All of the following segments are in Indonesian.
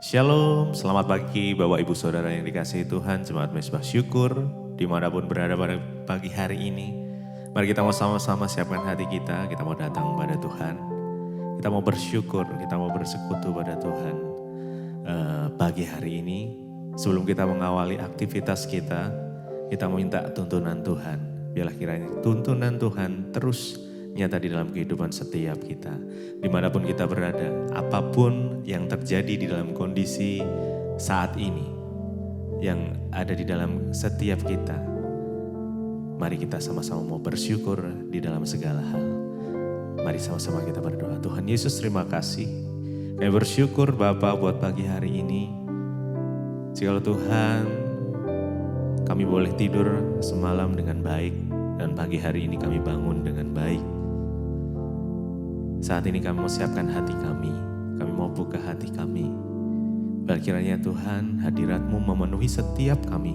Shalom, selamat pagi Bapak Ibu Saudara yang dikasihi Tuhan, Jemaat Mezbah Syukur, dimanapun berada pada pagi hari ini. Mari kita mau sama-sama siapkan hati kita mau datang pada Tuhan. Kita mau bersyukur, kita mau bersekutu pada Tuhan pagi hari ini. Sebelum kita mengawali aktivitas kita mau minta tuntunan Tuhan. Biarlah kiranya tuntunan Tuhan terus nyata di dalam kehidupan setiap kita. Dimanapun kita berada, apapun yang terjadi di dalam kondisi saat ini, yang ada di dalam setiap kita, mari kita sama-sama mau bersyukur di dalam segala hal. Mari sama-sama kita berdoa. Tuhan Yesus, terima kasih. Kami bersyukur Bapa buat pagi hari ini. Jikalau Tuhan, kami boleh tidur semalam dengan baik, dan pagi hari ini kami bangun dengan baik. Saat ini kami mau siapkan hati kami mau buka hati kami. Kiranya Tuhan, hadirat-Mu memenuhi setiap kami,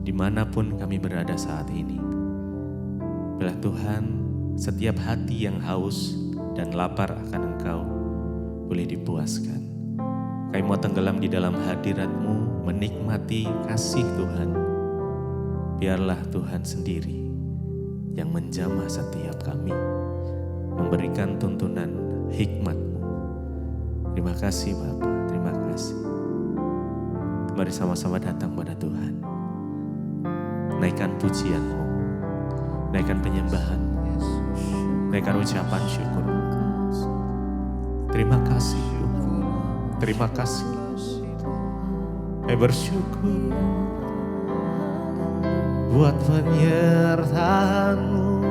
dimanapun kami berada saat ini. Bila Tuhan, setiap hati yang haus dan lapar akan Engkau, boleh dipuaskan. Kami mau tenggelam di dalam hadirat-Mu, menikmati kasih Tuhan. Biarlah Tuhan sendiri yang menjamah setiap kami, memberikan tuntunan hikmat-Mu. Terima kasih Bapa, terima kasih. Mari sama-sama datang pada Tuhan. Naikkan pujian-Mu, naikkan penyembahan-Mu, naikkan ucapan syukur. Terima kasih Tuhan, terima kasih. Kami bersyukur buat penyertaan-Mu,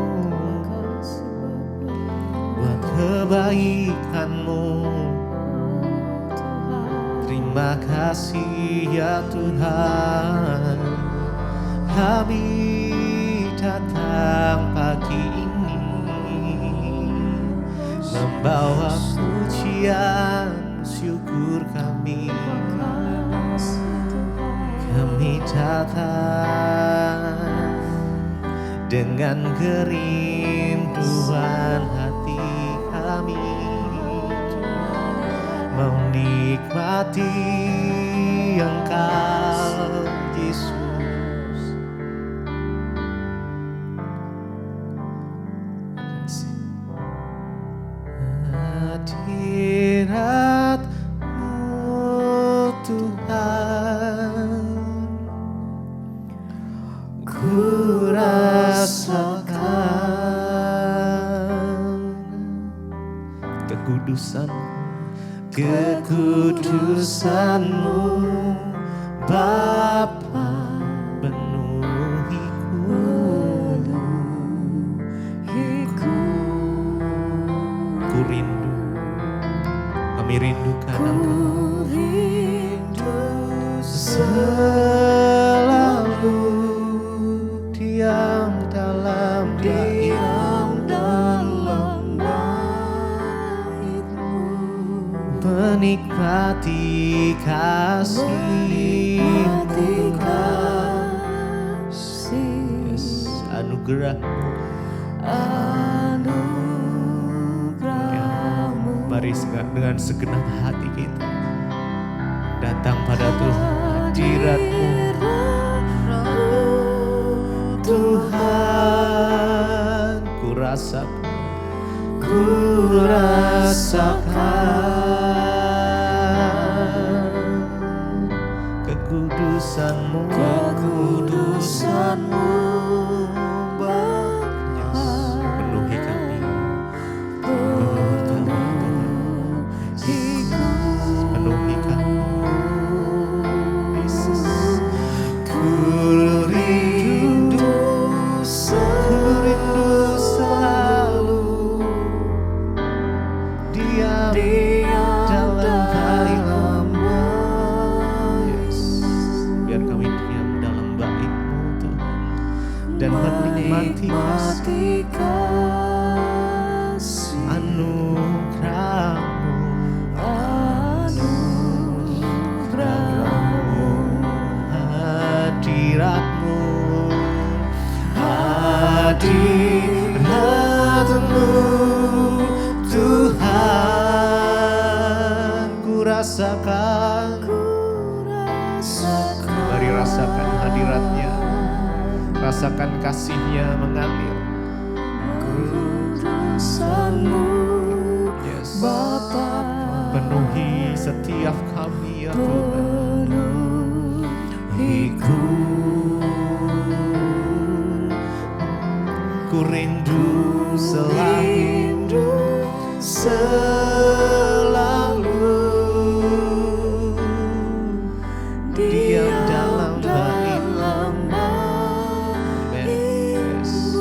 buat kebaikan-Mu. Terima kasih ya Tuhan. Kami datang pagi ini membawa pujian syukur kami. Kami datang dengan kerinduan hati kami, menikmati Engkau Yesus. Hadirat-Mu Tuhan, ku rasakan kekudusan-Mu Bapa, penuhiku. Ku rindu, kami rindukan Engkau. Selalu diam dalam menikmati kasih-Mu. Yes, anugerah-Mu. Mari dengan segenap hati kita datang pada Tuhan. Hadirat-Mu Tuhan, ku rasakan kekudusan-Mu, Bapa, penuhi kami, penuhi kami, Yesus. Ku rindu selalu diam dalam bait-Mu. Yes. Biar kami diam dalam bait-Mu Tuhan, dan menikmati kasih anugerah-Mu, hadirat-Mu, hadirat-Mu Tuhan, ku rasakan Rasakan kasih-Nya mengalir. Kudusanmu, Yes. Bapa, Penuhi setiap kami ya Tuhan. penuhiku. Ku rindu selalu, diam dalam bait-Mu. Yes.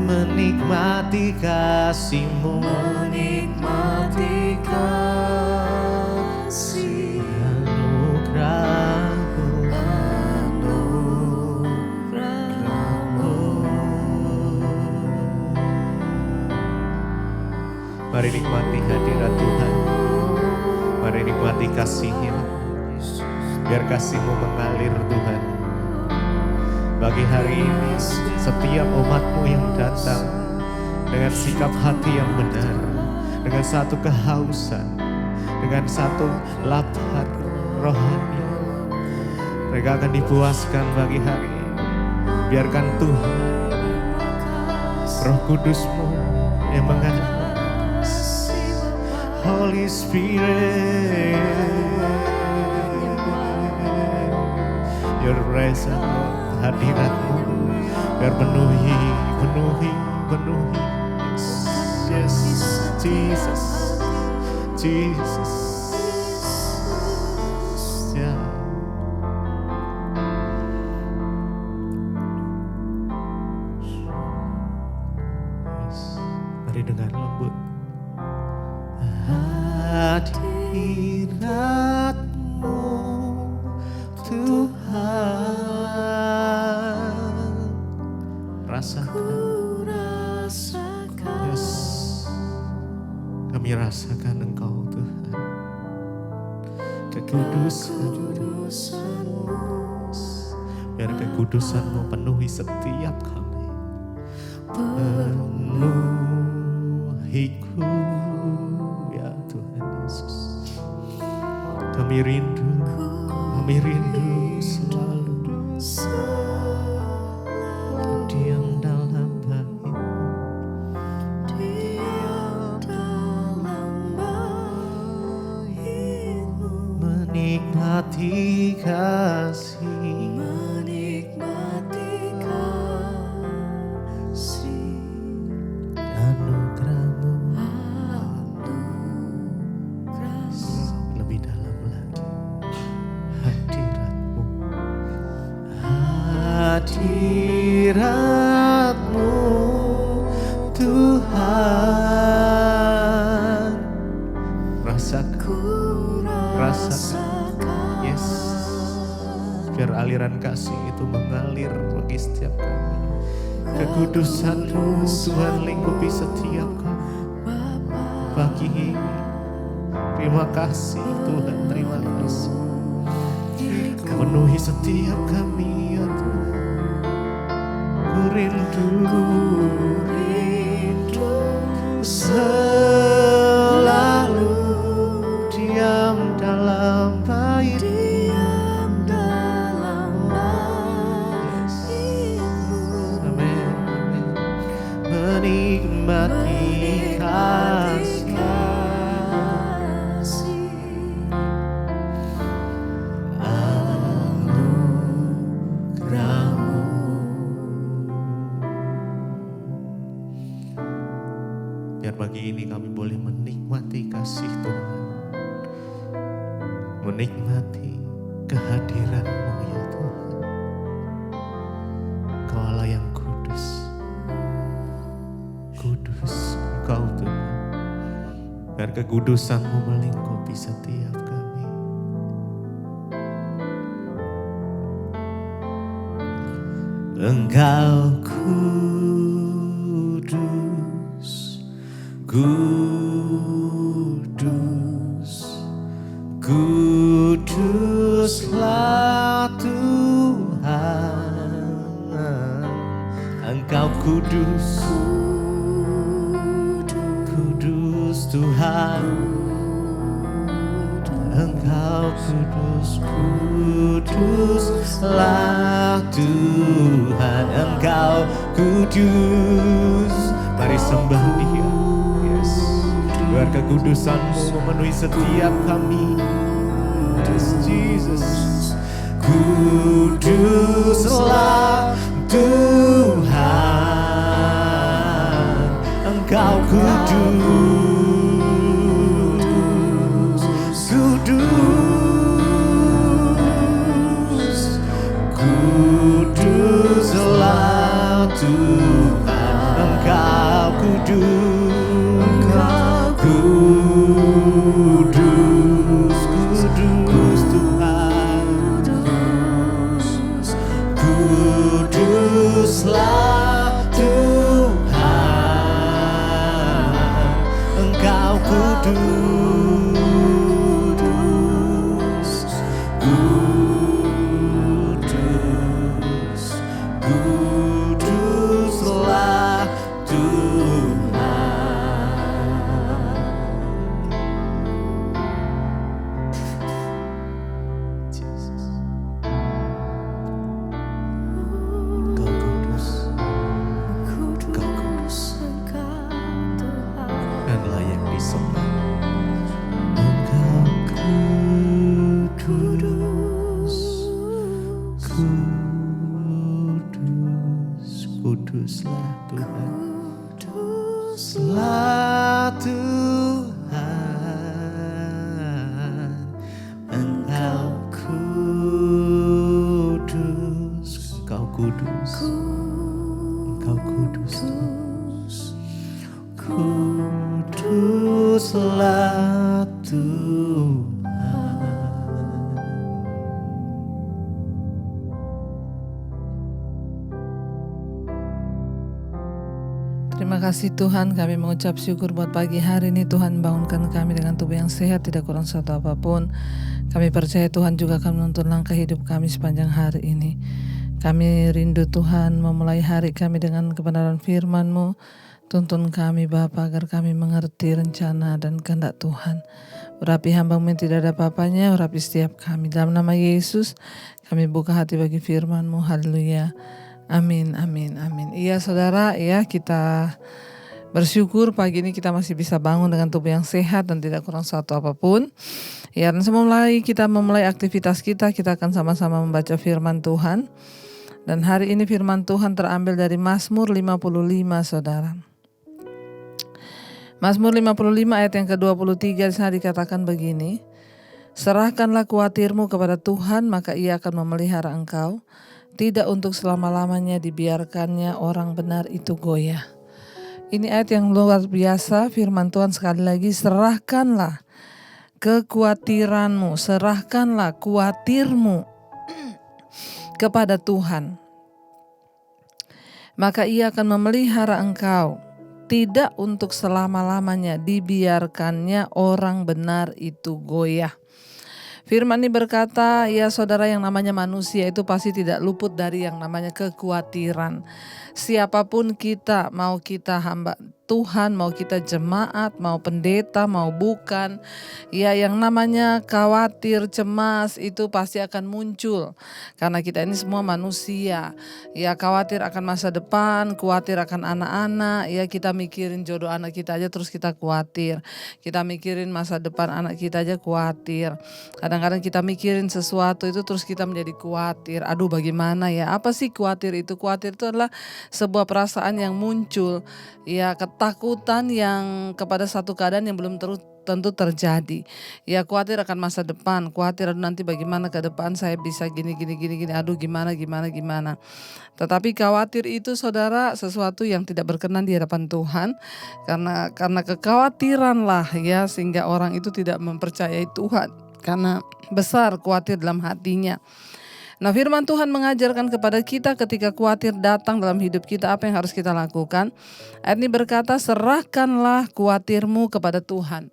Menikmati kasih-Mu, Menikmati kasih anugerah-Mu. Mari nikmati hadirat Tuhan. Mari nikmati kasih-Nya. Biar kasih-Mu mengalir Tuhan. Bagi hari ini setiap umat-Mu yang datang dengan sikap hati yang benar, dengan satu kehausan, dengan satu lapar rohani, mereka akan dipuaskan bagi hari ini. Biarkan Tuhan, Roh Kudus-Mu yang mengalir. Holy Spirit, Your presence, hadirat-Mu, biar penuhi. Yes, Jesus, Jesus. Ya. Yes. Mari dengan lembut. Hadirat-Mu Tuhan, rasakan. Yes. Kami rasakan Engkau Tuhan, kekudusan-Mu. Biar kekudusan-Mu penuhi setiap kami. Penuhiku ya Tuhan Yesus. Kami rindu selalu diam dalam bait-Mu. Menikmati kasih, anugerah-Mu. Lebih dalam lagi. Hadirat-Mu Tuhan, rasakan. Yes. Biar aliran kasih itu mengalir bagi setiap kami. Kekudusan-Mu Tuhan lingkupi setiap kami. Pagi ini terima kasih Tuhan, terima kasih. Penuhi setiap kami ya Tuhan. Ku rindu selalu diam dalam bait-Mu. Amin. Menikmati kasih, anugerah-Mu. Biar pagi ini kami boleh menikmati kasih Tuhan, menikmati kehadiran-Mu ya Tuhan. Kau Allah yang kudus, Engkau Tuhan. Biar kekudusan-Mu melingkupi setiap kami. Engkau kudus, kuduslah Tuhan. Engkau kudus, kudus Tuhan. Engkau kudus, kuduslah Tuhan. Engkau kudus. Mari sembah Dia. Yes. Biar kekudusan-Mu memenuhi setiap kami. Yes, Jesus. Kuduslah Tuhan, Engkau kudus, kudus, kuduslah Tuhan, Engkau kudus, kudus, kudus Tuhan, kuduslah Tuhan, Engkau kudus, kudus, kuduslah kuduslah Tuhan, kuduslah Tuhan, Engkau kudus, Engkau kudus, Engkau kudus, kuduslah Tuhan. Terima kasih Tuhan, kami mengucap syukur buat pagi hari ini. Tuhan bangunkan kami dengan tubuh yang sehat, tidak kurang satu apapun. Kami percaya Tuhan juga akan menuntun langkah hidup kami sepanjang hari ini. Kami rindu Tuhan memulai hari kami dengan kebenaran firman-Mu. Tuntun kami Bapa agar kami mengerti rencana dan kehendak Tuhan. Urapi hamba-Mu yang tidak ada apa-apanya, urapi setiap kami. Dalam nama Yesus kami buka hati bagi firman-Mu. Haleluya. Amin, amin, amin. Iya saudara, ya kita bersyukur pagi ini kita masih bisa bangun dengan tubuh yang sehat dan tidak kurang satu apapun. Ya, dan kita memulai aktivitas kita akan sama-sama membaca firman Tuhan. Dan hari ini firman Tuhan terambil dari Mazmur 55 saudara. Mazmur 55 ayat yang ke-23 di sana dikatakan begini. Serahkanlah kuatirmu kepada Tuhan, maka Ia akan memelihara engkau. Tidak untuk selama-lamanya dibiarkannya orang benar itu goyah. Ini ayat yang luar biasa, firman Tuhan sekali lagi, serahkanlah kekhawatiranmu, serahkanlah khawatirmu kepada Tuhan. Maka Ia akan memelihara engkau, tidak untuk selama-lamanya dibiarkannya orang benar itu goyah. Firman ini berkata, ya saudara, yang namanya manusia itu pasti tidak luput dari yang namanya kekhawatiran. Siapapun kita, mau kita hamba Tuhan, mau kita jemaat, mau pendeta, mau bukan, ya yang namanya khawatir, cemas itu pasti akan muncul. Karena kita ini semua manusia, ya khawatir akan masa depan, khawatir akan anak-anak, ya kita mikirin jodoh anak kita aja terus kita khawatir. Kita mikirin masa depan anak kita aja khawatir. Kadang-kadang kita mikirin sesuatu itu terus kita menjadi khawatir. Aduh bagaimana ya, apa sih khawatir itu? Khawatir itu adalah sebuah perasaan yang muncul, ya ketakutan yang kepada satu keadaan yang belum tentu terjadi. Ya khawatir akan masa depan, khawatir nanti bagaimana ke depan saya bisa gini, aduh gimana. Tetapi khawatir itu saudara sesuatu yang tidak berkenan di hadapan Tuhan. Karena kekhawatiranlah ya sehingga orang itu tidak mempercayai Tuhan. Karena besar khawatir dalam hatinya. Nah, firman Tuhan mengajarkan kepada kita ketika khawatir datang dalam hidup kita, apa yang harus kita lakukan. Ayat ini berkata, serahkanlah khawatirmu kepada Tuhan.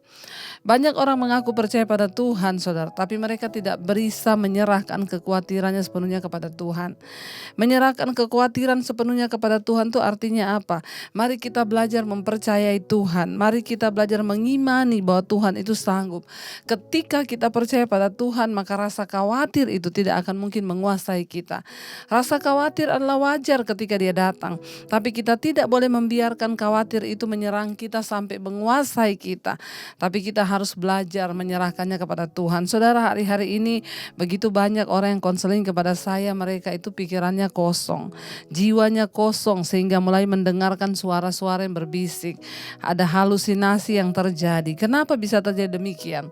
Banyak orang mengaku percaya pada Tuhan, saudara, tapi mereka tidak bisa menyerahkan kekhawatirannya sepenuhnya kepada Tuhan. Menyerahkan kekhawatiran sepenuhnya kepada Tuhan itu artinya apa? Mari kita belajar mempercayai Tuhan. Mari kita belajar mengimani bahwa Tuhan itu sanggup. Ketika kita percaya pada Tuhan, maka rasa khawatir itu tidak akan mungkin menguasai kita. Rasa khawatir adalah wajar ketika dia datang, tapi kita tidak boleh membiarkan khawatir itu menyerang kita sampai menguasai kita. Tapi kita harus belajar menyerahkannya kepada Tuhan. Saudara, hari-hari ini begitu banyak orang yang konseling kepada saya, mereka itu pikirannya kosong, jiwanya kosong, sehingga mulai mendengarkan suara-suara yang berbisik. Ada halusinasi yang terjadi. Kenapa bisa terjadi demikian?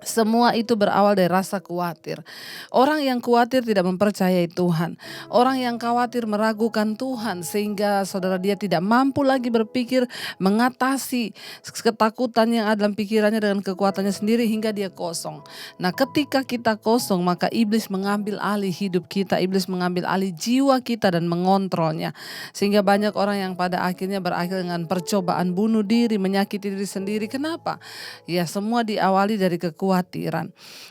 Semua itu berawal dari rasa khawatir. Orang yang khawatir tidak mempercayai Tuhan. Orang yang khawatir meragukan Tuhan, sehingga saudara dia tidak mampu lagi berpikir mengatasi ketakutan yang ada dalam pikirannya dengan kekuatannya sendiri hingga dia kosong. Nah, ketika kita kosong, maka iblis mengambil alih hidup kita, iblis mengambil alih jiwa kita dan mengontrolnya. Sehingga banyak orang yang pada akhirnya berakhir dengan percobaan bunuh diri, menyakiti diri sendiri. Kenapa? Ya, semua diawali dari kekhawatiran.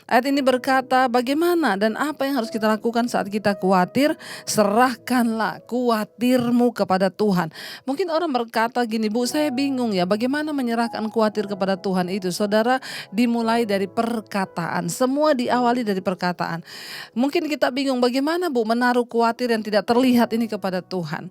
Ayat ini berkata, bagaimana dan apa yang harus kita lakukan saat kita khawatir? Serahkanlah khawatirmu kepada Tuhan. Mungkin orang berkata gini, Bu, saya bingung ya, bagaimana menyerahkan khawatir kepada Tuhan itu? Saudara, dimulai dari perkataan. Semua diawali dari perkataan. Mungkin kita bingung, bagaimana Bu menaruh khawatir yang tidak terlihat ini kepada Tuhan?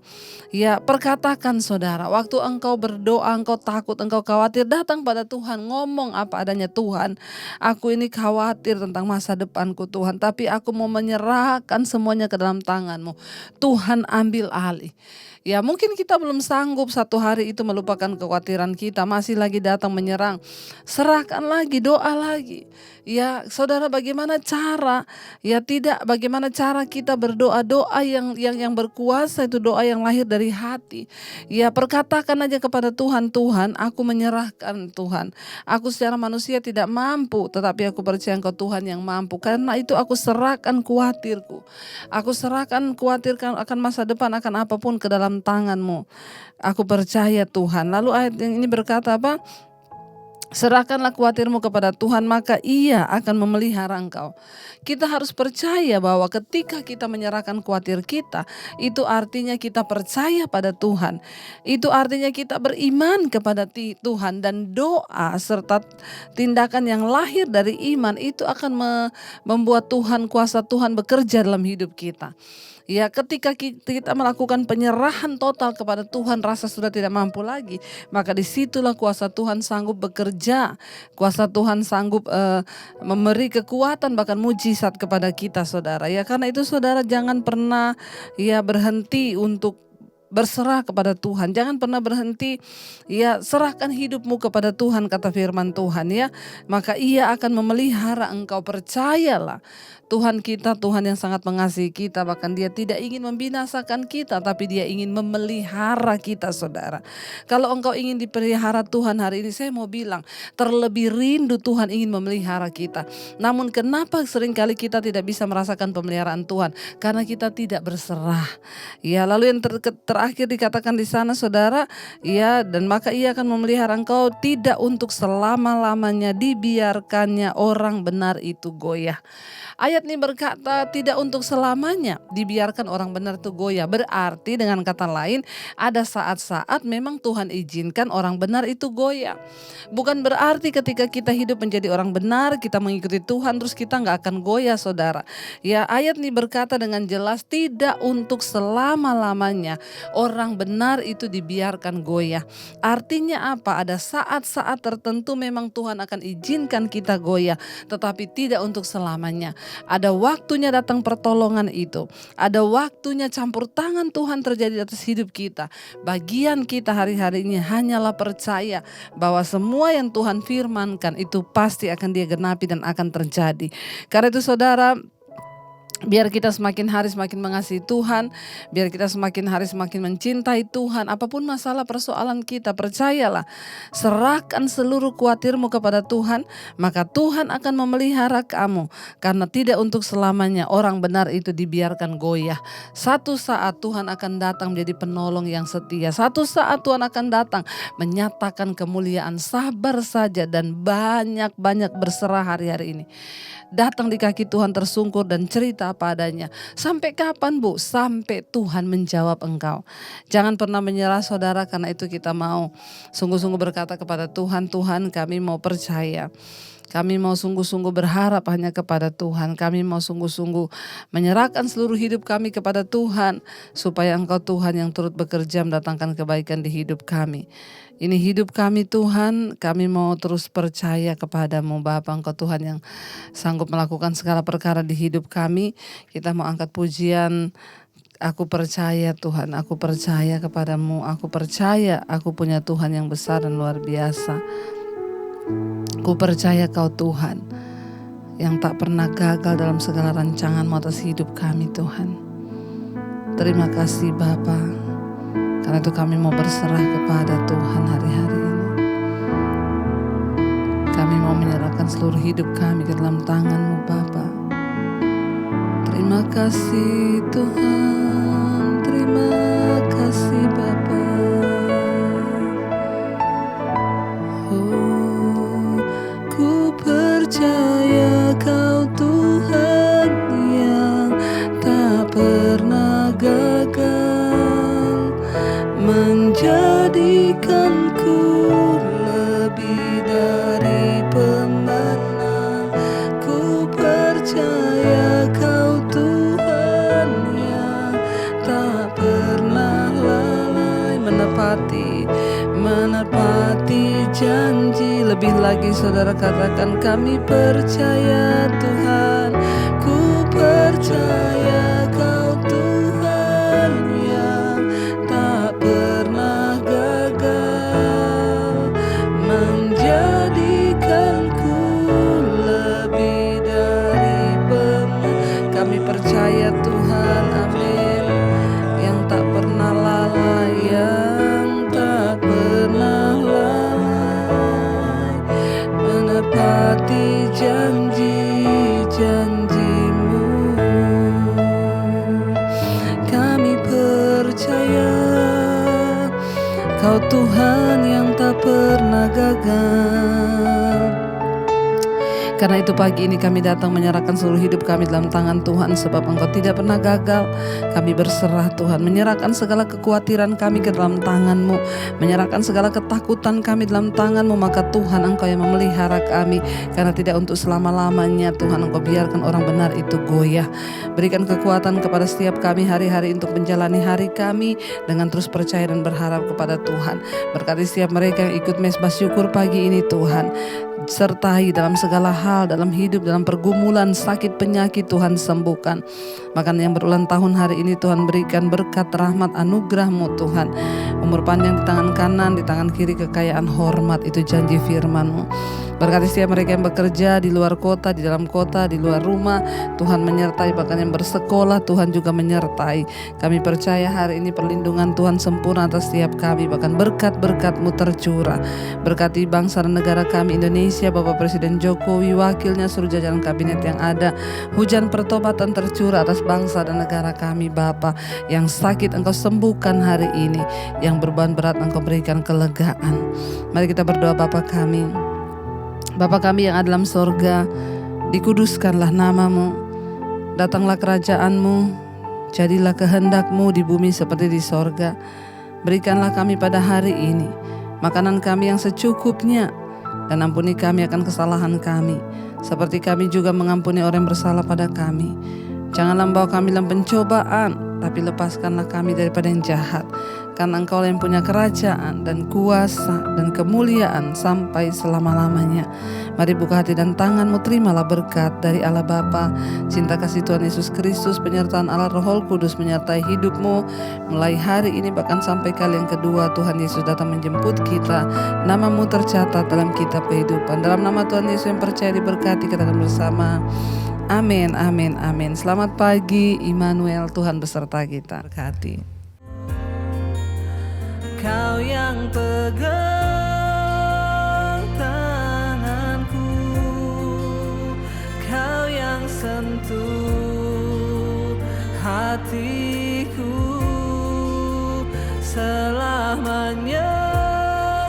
Ya, perkatakan saudara, waktu engkau berdoa, engkau takut, engkau khawatir, datang pada Tuhan, ngomong apa adanya. Tuhan, aku ini khawatir tentang masa depanku Tuhan, tapi aku mau menyerahkan semuanya ke dalam tangan-Mu. Tuhan, ambil alih. Ya, mungkin kita belum sanggup satu hari itu melupakan kekhawatiran kita, masih lagi datang menyerang. Serahkan lagi, doa lagi. Ya, saudara, bagaimana cara? Ya, tidak, bagaimana cara kita berdoa, doa yang berkuasa itu doa yang lahir dari hati. Ya, perkatakan aja kepada Tuhan, Tuhan, aku menyerahkan Tuhan. Aku secara manusia tidak mampu, tetapi aku percaya Engkau Tuhan yang mampu. Karena itu aku serahkan khawatirku. Aku serahkan khawatirkan akan masa depan, akan apapun ke dalam tangan-Mu. Aku percaya Tuhan. Lalu ayat yang ini berkata apa? Serahkanlah khawatirmu kepada Tuhan, maka Ia akan memelihara engkau. Kita harus percaya bahwa ketika kita menyerahkan khawatir kita, itu artinya kita percaya pada Tuhan. Itu artinya kita beriman kepada Tuhan, dan doa serta tindakan yang lahir dari iman itu akan membuat Tuhan, kuasa Tuhan bekerja dalam hidup kita. Ya, ketika kita melakukan penyerahan total kepada Tuhan, rasa sudah tidak mampu lagi, maka disitulah kuasa Tuhan sanggup bekerja. Kuasa Tuhan sanggup memberi kekuatan, bahkan mujizat kepada kita, saudara. Ya, karena itu saudara jangan pernah ya berhenti untuk berserah kepada Tuhan. Jangan pernah berhenti, ya, serahkan hidupmu kepada Tuhan, kata firman Tuhan, ya. Maka Ia akan memelihara engkau, percayalah. Tuhan kita, Tuhan yang sangat mengasihi kita, bahkan Dia tidak ingin membinasakan kita, tapi Dia ingin memelihara kita, saudara. Kalau engkau ingin dipelihara Tuhan hari ini, saya mau bilang, terlebih rindu Tuhan ingin memelihara kita. Namun kenapa seringkali kita tidak bisa merasakan pemeliharaan Tuhan? Karena kita tidak berserah. Ya, lalu yang terakhir dikatakan di sana, saudara, ya, dan maka Ia akan memelihara engkau, tidak untuk selama-lamanya dibiarkannya orang benar itu goyah. Ayat ini berkata tidak untuk selamanya dibiarkan orang benar itu goyah. Berarti dengan kata lain, ada saat-saat memang Tuhan izinkan orang benar itu goyah. Bukan berarti ketika kita hidup menjadi orang benar, kita mengikuti Tuhan terus kita gak akan goyah, saudara. Ya, ayat ini berkata dengan jelas tidak untuk selama-lamanya orang benar itu dibiarkan goyah. Artinya apa? Ada saat-saat tertentu memang Tuhan akan izinkan kita goyah, tetapi tidak untuk selamanya. Ada waktunya datang pertolongan itu. Ada waktunya campur tangan Tuhan terjadi atas hidup kita. Bagian kita hari-hari ini hanyalah percaya bahwa semua yang Tuhan firmankan itu pasti akan Dia genapi dan akan terjadi. Karena itu saudara, Biar kita semakin hari semakin mengasihi Tuhan, biar kita semakin hari semakin mencintai Tuhan. Apapun masalah persoalan kita, percayalah, serahkan seluruh khawatirmu kepada Tuhan, maka Tuhan akan memelihara kamu. Karena tidak untuk selamanya orang benar itu dibiarkan goyah. Satu saat Tuhan akan datang menjadi penolong yang setia. Satu saat Tuhan akan datang menyatakan kemuliaan. Sabar saja dan banyak-banyak berserah hari-hari ini. Datang di kaki Tuhan tersungkur dan cerita apa adanya. Sampai kapan, Bu? Sampai Tuhan menjawab engkau. Jangan pernah menyerah, saudara, karena itu kita mau sungguh-sungguh berkata kepada Tuhan, Tuhan, kami mau percaya. Kami mau sungguh-sungguh berharap hanya kepada Tuhan. Kami mau sungguh-sungguh menyerahkan seluruh hidup kami kepada Tuhan. Supaya Engkau Tuhan yang turut bekerja mendatangkan kebaikan di hidup kami. Ini hidup kami Tuhan, kami mau terus percaya kepadamu Bapa, Engkau Tuhan yang sanggup melakukan segala perkara di hidup kami. Kita mau angkat pujian, aku percaya Tuhan, aku percaya kepadamu, aku percaya aku punya Tuhan yang besar dan luar biasa. Aku percaya Kau Tuhan yang tak pernah gagal dalam segala rancangan-Mu atas hidup kami Tuhan. Terima kasih Bapa. Karena itu kami mau berserah kepada Tuhan hari-hari ini. Kami mau menyerahkan seluruh hidup kami ke dalam tangan-Mu Bapa. Terima kasih Tuhan, terima kasih Bapa. Oh, ku percaya Kau Tuhan yang tak pernah gagal. Menjadikanku lebih dari pemenang. Ku percaya Kau Tuhan yang tak pernah lalai menepati janji. Lebih lagi saudara katakan, kami percaya Tuhan. Ku percaya Kau Tuhan yang tak pernah gagal. Menjadikanku lebih dari pemenang. Kami percaya Tuhan, amin. Yang tak pernah lalai, yang tak pernah lalai, menepati janji-janji-Mu. Kami percaya Kau Tuhan yang tak pernah gagal. Karena itu pagi ini kami datang menyerahkan seluruh hidup kami dalam tangan Tuhan. Sebab Engkau tidak pernah gagal. Kami berserah Tuhan, menyerahkan segala kekhawatiran kami ke dalam tangan-Mu, menyerahkan segala ketakutan kami dalam tangan-Mu. Maka Tuhan, Engkau yang memelihara kami. Karena tidak untuk selama-lamanya Tuhan Engkau biarkan orang benar itu goyah. Berikan kekuatan kepada setiap kami hari-hari untuk menjalani hari kami dengan terus percaya dan berharap kepada Tuhan. Berkati setiap mereka yang ikut mesbah syukur pagi ini Tuhan. Sertai dalam segala hal, dalam hidup, dalam pergumulan, sakit, penyakit Tuhan sembuhkan. Bahkan yang berulang tahun hari ini Tuhan berikan berkat, rahmat, anugerah-Mu Tuhan. Umur panjang di tangan kanan, di tangan kiri kekayaan, hormat, itu janji firman-Mu. Berkati setiap mereka yang bekerja di luar kota, di dalam kota, di luar rumah, Tuhan menyertai. Bahkan yang bersekolah Tuhan juga menyertai. Kami percaya hari ini perlindungan Tuhan sempurna atas setiap kami. Bahkan berkat-berkat-Mu tercurah. Berkati bangsa dan negara kami Indonesia, Bapak Presiden Jokowi, wakilnya, seluruh jajaran kabinet yang ada. Hujan pertobatan tercurah atas bangsa dan negara kami Bapa. Yang sakit Engkau sembuhkan hari ini, yang beban berat Engkau berikan kelegaan. Mari kita berdoa. Bapa kami yang ada dalam sorga, dikuduskanlah nama-Mu, datanglah kerajaan-Mu, jadilah kehendak-Mu di bumi seperti di sorga. Berikanlah kami pada hari ini makanan kami yang secukupnya, dan ampuni kami akan kesalahan kami, seperti kami juga mengampuni orang yang bersalah pada kami. Janganlah membawa kami dalam pencobaan, tapi lepaskanlah kami daripada yang jahat. Karena Engkau yang punya kerajaan dan kuasa dan kemuliaan sampai selama-lamanya. Mari buka hati dan tangan-Mu, terimalah berkat dari Allah Bapa, cinta kasih Tuhan Yesus Kristus, penyertaan Allah Roh Kudus menyertai hidup-Mu mulai hari ini bahkan sampai kali yang kedua Tuhan Yesus datang menjemput kita. Nama-Mu tercatat dalam kitab kehidupan. Dalam nama Tuhan Yesus yang percaya diberkati, katakan bersama, Amin, amin, amin. Selamat pagi Immanuel, Tuhan beserta kita. Berkati. Kau yang pegang tanganku, Kau yang sentuh hatiku, selamanya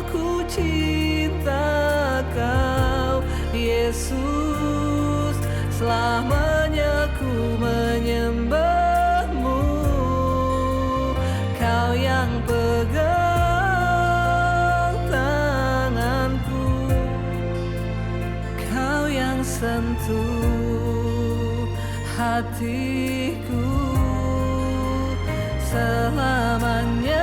ku cinta Kau, Yesus, selamanya ku menyembahmu. Kau yang pegang tanganku, Kau yang sentuh hatiku, selamanya